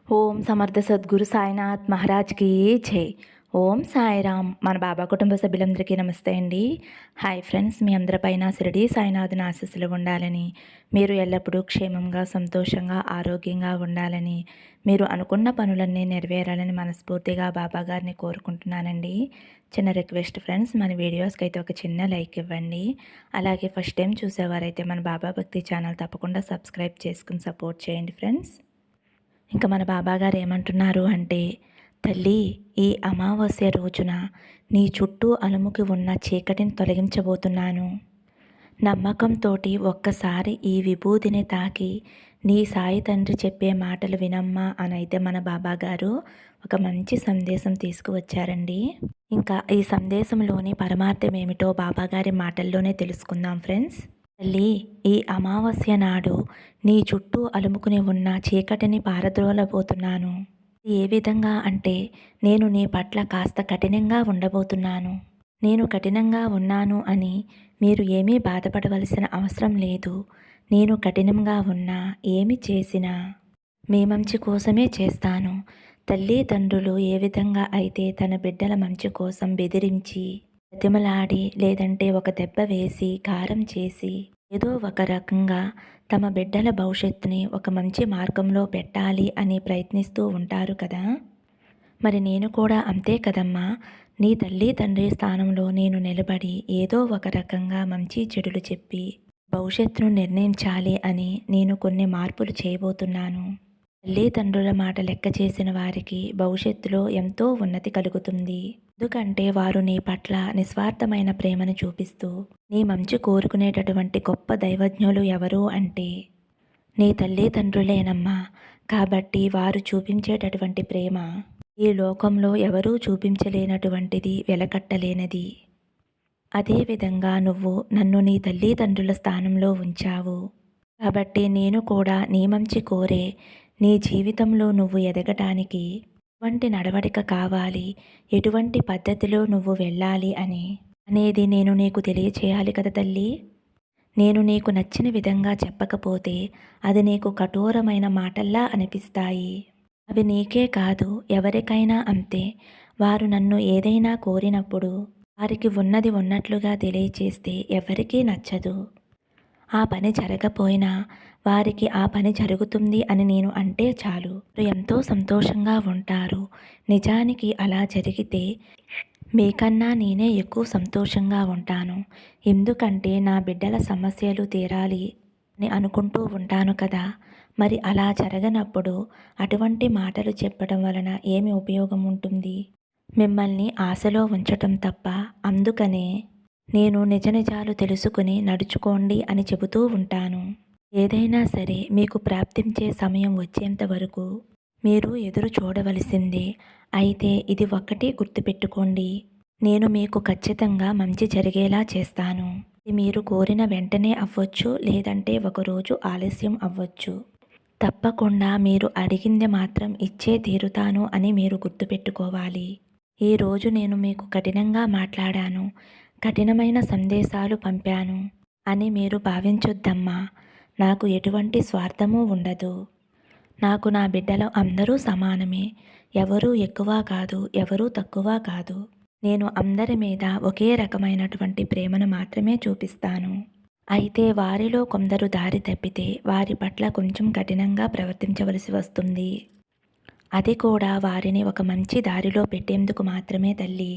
ఓం సమర్థ సద్గురు సాయినాథ్ మహారాజ్కి జై. ఓం సాయిరామ్. మన బాబా కుటుంబ సభ్యులందరికీ నమస్తే అండి. హాయ్ ఫ్రెండ్స్, మీ అందరిపైన షిరిడి సాయినాథుని ఆశీస్సులు ఉండాలని, మీరు ఎల్లప్పుడూ క్షేమంగా సంతోషంగా ఆరోగ్యంగా ఉండాలని, మీరు అనుకున్న పనులన్నీ నెరవేరాలని మనస్ఫూర్తిగా బాబా గారిని కోరుకుంటున్నానండి. చిన్న రిక్వెస్ట్ ఫ్రెండ్స్, మన వీడియోస్కి అయితే ఒక చిన్న లైక్ ఇవ్వండి. అలాగే ఫస్ట్ టైం చూసేవారైతే మన బాబా భక్తి ఛానల్ తప్పకుండా సబ్స్క్రైబ్ చేసుకుని సపోర్ట్ చేయండి ఫ్రెండ్స్. ఇంకా మన బాబాగారు ఏమంటున్నారు అంటే, తల్లి, ఈ అమావాస్య రోజున నీ చుట్టూ అలుముకి ఉన్న చీకటిని తొలగించబోతున్నాను. నమ్మకంతోటి ఒక్కసారి ఈ విభూతిని తాకి నీ సాయి తండ్రి చెప్పే మాటలు వినమ్మా అని అయితే మన బాబాగారు ఒక మంచి సందేశం తీసుకువచ్చారండి. ఇంకా ఈ సందేశంలోని పరమార్థం ఏమిటో బాబాగారి మాటల్లోనే తెలుసుకుందాం ఫ్రెండ్స్. తల్లి, ఈ అమావాస్య నాడు నీ చుట్టూ అలుముకుని ఉన్న చీకటిని పారద్రోలబోతున్నాను. ఏ విధంగా అంటే, నేను నీ పట్ల కాస్త కఠినంగా ఉండబోతున్నాను. నేను కఠినంగా ఉన్నాను అని మీరు ఏమీ బాధపడవలసిన అవసరం లేదు. నేను కఠినంగా ఉన్నా, ఏమి చేసినా మీ మంచి కోసమే చేస్తాను. తల్లిదండ్రులు ఏ విధంగా అయితే తన బిడ్డల మంచి కోసం బెదిరించి, బతిమలాడి, లేదంటే ఒక దెబ్బ వేసి, గారం చేసి, ఏదో ఒక రకంగా తమ బిడ్డల భవిష్యత్తుని ఒక మంచి మార్గంలో పెట్టాలి అని ప్రయత్నిస్తూ ఉంటారు కదా. మరి నేను కూడా అంతే కదమ్మా. నీ తల్లి తండ్రి స్థానంలో నేను నిలబడి ఏదో ఒక రకంగా మంచి చెడులు చెప్పి భవిష్యత్తును నిర్ణయించాలి అని నేను కొన్ని మార్పులు చేయబోతున్నాను. తల్లిదండ్రుల మాట లెక్క చేసిన వారికి భవిష్యత్తులో ఎంతో ఉన్నతి కలుగుతుంది. ఎందుకంటే వారు నీ పట్ల నిస్వార్థమైన ప్రేమను చూపిస్తూ నీ మంచి కోరుకునేటటువంటి గొప్ప దైవజ్ఞులు ఎవరు అంటే నీ తల్లిదండ్రులేనమ్మా. కాబట్టి వారు చూపించేటటువంటి ప్రేమ ఈ లోకంలో ఎవరూ చూపించలేనటువంటిది, వెలకట్టలేనిది. అదేవిధంగా నువ్వు నన్ను నీ తల్లిదండ్రుల స్థానంలో ఉంచావు. కాబట్టి నేను కూడా నీ మంచి కోరే నీ జీవితంలో నువ్వు ఎదగటానికి ఎటువంటి నడవడిక కావాలి, ఎటువంటి పద్ధతిలో నువ్వు వెళ్ళాలి అనేది నేను నీకు తెలియచేయాలి కదా తల్లి. నేను నీకు నచ్చిన విధంగా చెప్పకపోతే అది నీకు కఠోరమైన మాటల్లా అనిపిస్తాయి. అవి నీకే కాదు, ఎవరికైనా అంతే. వారు నన్ను ఏదైనా కోరినప్పుడు వారికి ఉన్నది ఉన్నట్లుగా తెలియచేస్తే ఎవరికీ నచ్చదు. ఆ పని జరగపోయినా వారికి ఆ పని జరుగుతుంది అని నేను అంటే చాలు ఎంతో సంతోషంగా ఉంటారు. నిజానికి అలా జరిగితే మీకన్నా నేనే ఎక్కువ సంతోషంగా ఉంటాను. ఎందుకంటే నా బిడ్డల సమస్యలు తీరాలి అని అనుకుంటూ ఉంటాను కదా. మరి అలా జరగనప్పుడు అటువంటి మాటలు చెప్పడం వలన ఏమి ఉపయోగం ఉంటుంది? మిమ్మల్ని ఆశలో ఉంచటం తప్ప. అందుకనే నేను నిజ నిజాలు తెలుసుకుని నడుచుకోండి అని చెబుతూ ఉంటాను. ఏదైనా సరే మీకు ప్రాప్తించే సమయం వచ్చేంత వరకు మీరు ఎదురు చూడవలసిందే. అయితే ఇది ఒక్కటి గుర్తుపెట్టుకోండి, నేను మీకు ఖచ్చితంగా మంచి జరిగేలా చేస్తాను. ఇది మీరు కోరిన వెంటనే అవ్వచ్చు, లేదంటే ఒకరోజు ఆలస్యం అవ్వచ్చు. తప్పకుండా మీరు అడిగింది మాత్రం ఇచ్చే తీరుతాను అని మీరు గుర్తుపెట్టుకోవాలి. ఈరోజు నేను మీకు కఠినంగా మాట్లాడాను, కఠినమైన సందేశాలు పంపాను అని మీరు భావించొద్దమ్మా. నాకు ఎటువంటి స్వార్థమూ ఉండదు. నాకు నా బిడ్డలు అందరూ సమానమే. ఎవరూ ఎక్కువ కాదు, ఎవరూ తక్కువ కాదు. నేను అందరి మీద ఒకే రకమైనటువంటి ప్రేమను మాత్రమే చూపిస్తాను. అయితే వారిలో కొందరు దారి తప్పితే వారి పట్ల కొంచెం కఠినంగా ప్రవర్తించవలసి వస్తుంది. అది కూడా వారిని ఒక మంచి దారిలో పెట్టేందుకు మాత్రమే తల్లి.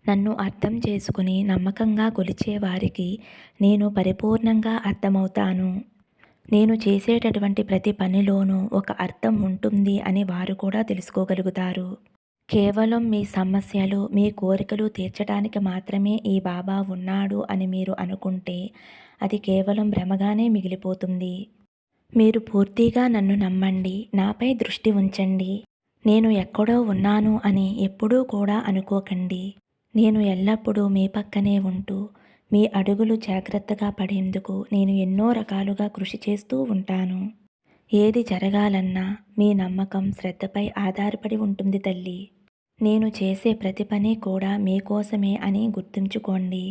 నన్ను అర్థం చేసుకుని నమ్మకంగా కొలిచే వారికి నేను పరిపూర్ణంగా అర్థమవుతాను. నేను చేసేటటువంటి ప్రతి పనిలోనూ ఒక అర్థం ఉంటుంది అని వారు కూడా తెలుసుకోగలుగుతారు. కేవలం మీ సమస్యలు, మీ కోరికలు తీర్చడానికి మాత్రమే ఈ బాబా ఉన్నాడు అని మీరు అనుకుంటే అది కేవలం భ్రమగానే మిగిలిపోతుంది. మీరు పూర్తిగా నన్ను నమ్మండి, నాపై దృష్టి ఉంచండి. నేను ఎక్కడో ఉన్నాను అని ఎప్పుడూ కూడా అనుకోకండి. నేను ఎల్లప్పుడూ మీ పక్కనే ఉంటూ మీ అడుగులు జాగ్రత్తగా పడేందుకు నేను ఎన్నో రకాలుగా కృషి చేస్తూ ఉంటాను. ఏది జరగాలన్నా మీ నమ్మకం, శ్రద్ధపై ఆధారపడి ఉంటుంది తల్లి. నేను చేసే ప్రతి పని కూడా మీకోసమే అని గుర్తుంచుకోండి.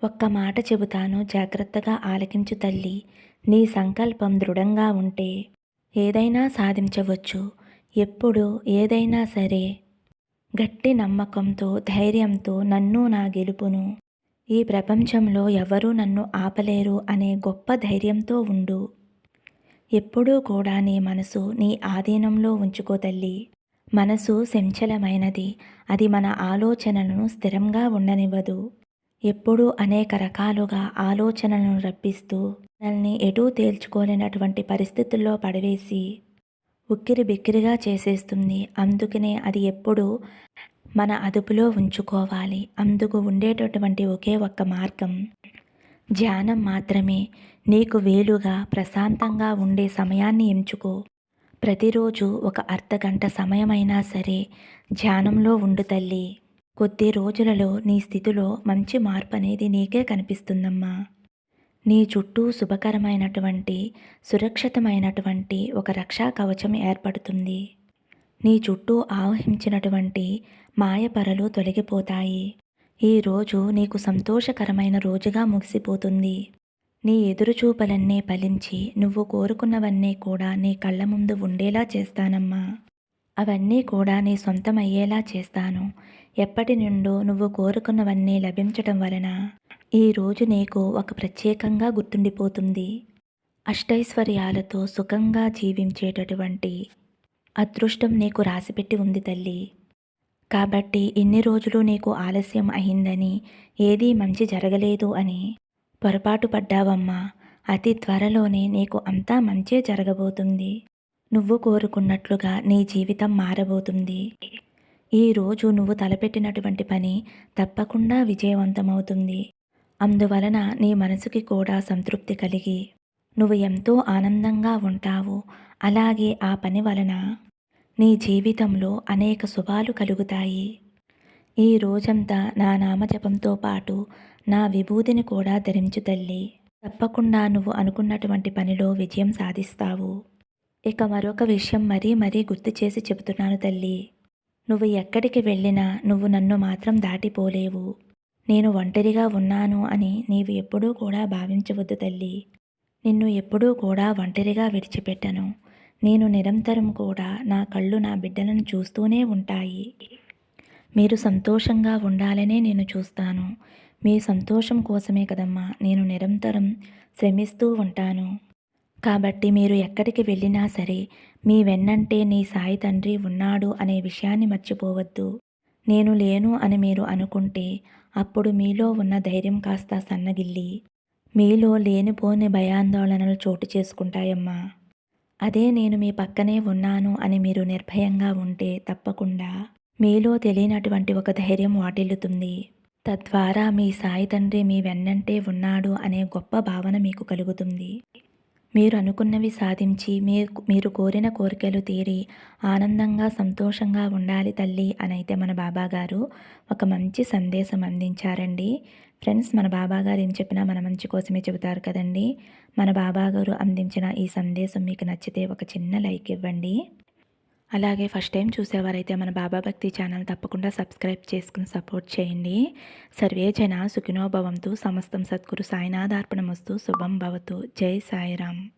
ఒక్క మాట చెబుతాను, జాగ్రత్తగా ఆలకించు తల్లి. నీ సంకల్పం దృఢంగా ఉంటే ఏదైనా సాధించవచ్చు. ఎప్పుడు ఏదైనా సరే గట్టి నమ్మకంతో, ధైర్యంతో నన్ను నా గెలుపును ఈ ప్రపంచంలో ఎవరూ నన్ను ఆపలేరు అనే గొప్ప ధైర్యంతో ఉండు. ఎప్పుడూ కూడా నీ మనసు నీ ఆధీనంలో ఉంచుకో తల్లి. మనసు చంచలమైనది. అది మన ఆలోచనలను స్థిరంగా ఉండనివ్వదు. ఎప్పుడూ అనేక రకాలుగా ఆలోచనలను రప్పిస్తూ మనల్ని ఎటూ తేల్చుకోలేనటువంటి పరిస్థితుల్లో పడవేసి ఉక్కిరిబిక్కిరిగా చేసేస్తుంది. అందుకనే అది ఎప్పుడూ మన అదుపులో ఉంచుకోవాలి. అందుకు ఉండేటటువంటి ఒకే ఒక్క మార్గం ధ్యానం మాత్రమే. నీకు వీలుగా ప్రశాంతంగా ఉండే సమయాన్ని ఎంచుకో. ప్రతిరోజు ఒక అర్ధగంట సమయమైనా సరే ధ్యానంలో ఉండు తల్లి. కొద్ది రోజులలో నీ స్థితిలో మంచి మార్పు అనేది నీకే కనిపిస్తుందమ్మా. నీ చుట్టూ శుభకరమైనటువంటి, సురక్షితమైనటువంటి ఒక రక్షా కవచం ఏర్పడుతుంది. నీ చుట్టూ ఆవహించినటువంటి మాయపరలు తొలగిపోతాయి. ఈరోజు నీకు సంతోషకరమైన రోజుగా ముగిసిపోతుంది. నీ ఎదురుచూపులన్నీ ఫలించి నువ్వు కోరుకున్నవన్నీ కూడా నీ కళ్ళ ముందు ఉండేలా చేస్తానమ్మా. అవన్నీ కూడా నీ సొంతమయ్యేలా చేస్తాను. ఎప్పటి నుండో నువ్వు కోరుకున్నవన్నీ లభించటం వలన ఈరోజు నీకు ఒక ప్రత్యేకంగా గుర్తుండిపోతుంది. అష్టైశ్వర్యాలతో సుఖంగా జీవించేటటువంటి అదృష్టం నీకు రాసిపెట్టి ఉంది తల్లి. కాబట్టి ఇన్ని రోజులు నీకు ఆలస్యం అయిందని, ఏదీ మంచి జరగలేదు అని పొరపాటు పడ్డావమ్మా. అతి త్వరలోనే నీకు అంతా మంచే జరగబోతుంది. నువ్వు కోరుకున్నట్లుగా నీ జీవితం మారబోతుంది. ఈరోజు నువ్వు తలపెట్టినటువంటి పని తప్పకుండా విజయవంతమవుతుంది. అందువలన నీ మనసుకి కూడా సంతృప్తి కలిగి నువ్వు ఎంతో ఆనందంగా ఉంటావు. అలాగే ఆ పని వలన నీ జీవితంలో అనేక శుభాలు కలుగుతాయి. ఈ రోజంతా నా నామజపంతో పాటు నా విభూతిని కూడా ధరించు తల్లి. తప్పకుండా నువ్వు అనుకున్నటువంటి పనిలో విజయం సాధిస్తావు. ఇక మరొక విషయం మరీ గుర్తు చేసి చెబుతున్నాను తల్లి. నువ్వు ఎక్కడికి వెళ్ళినా నువ్వు నన్ను మాత్రం దాటిపోలేవు. నేను ఒంటరిగా ఉన్నాను అని నీవు ఎప్పుడూ కూడా భావించవద్దు తల్లి. నిన్ను ఎప్పుడూ కూడా ఒంటరిగా విడిచిపెట్టను. నేను నిరంతరం కూడా నా కళ్ళు నా బిడ్డలను చూస్తూనే ఉంటాయి. మీరు సంతోషంగా ఉండాలనే నేను చూస్తాను. మీ సంతోషం కోసమే కదమ్మా నేను నిరంతరం శ్రమిస్తూ ఉంటాను. కాబట్టి మీరు ఎక్కడికి వెళ్ళినా సరే మీ వెన్నంటే నీ సాయి తండ్రి ఉన్నాడు అనే విషయాన్ని మర్చిపోవద్దు. నేను లేను అని మీరు అనుకుంటే అప్పుడు మీలో ఉన్న ధైర్యం కాస్త సన్నగిల్లి మీలో లేనిపోని భయాందోళనలు చోటు చేసుకుంటాయమ్మా. అదే నేను మీ పక్కనే ఉన్నాను అని మీరు నిర్భయంగా ఉంటే తప్పకుండా మీలో తెలియనటువంటి ఒక ధైర్యం వాటిల్లుతుంది. తద్వారా మీ సాయి తండ్రి మీ వెన్నంటే ఉన్నాడు అనే గొప్ప భావన మీకు కలుగుతుంది. మీరు అనుకున్నవి సాధించి మీరు కోరిన కోరికలు తీరి ఆనందంగా సంతోషంగా ఉండాలి తల్లి అనైతే మన బాబాగారు ఒక మంచి సందేశం అందించారండి. ఫ్రెండ్స్, మన బాబాగారు ఏం చెప్పినా మన మంచి కోసమే చెబుతారు కదండి. మన బాబాగారు అందించిన ఈ సందేశం మీకు నచ్చితే ఒక చిన్న లైక్ ఇవ్వండి. అలాగే ఫస్ట్ టైం చూసేవారైతే మన బాబా భక్తి ఛానల్ తప్పకుండా సబ్స్క్రైబ్ చేసుకుని సపోర్ట్ చేయండి. సర్వే జన సుఖినో భవంతు. సమస్తం సద్గురు సాయినాథార్పణమస్తు. శుభం భవతు. జై సాయిరామ్.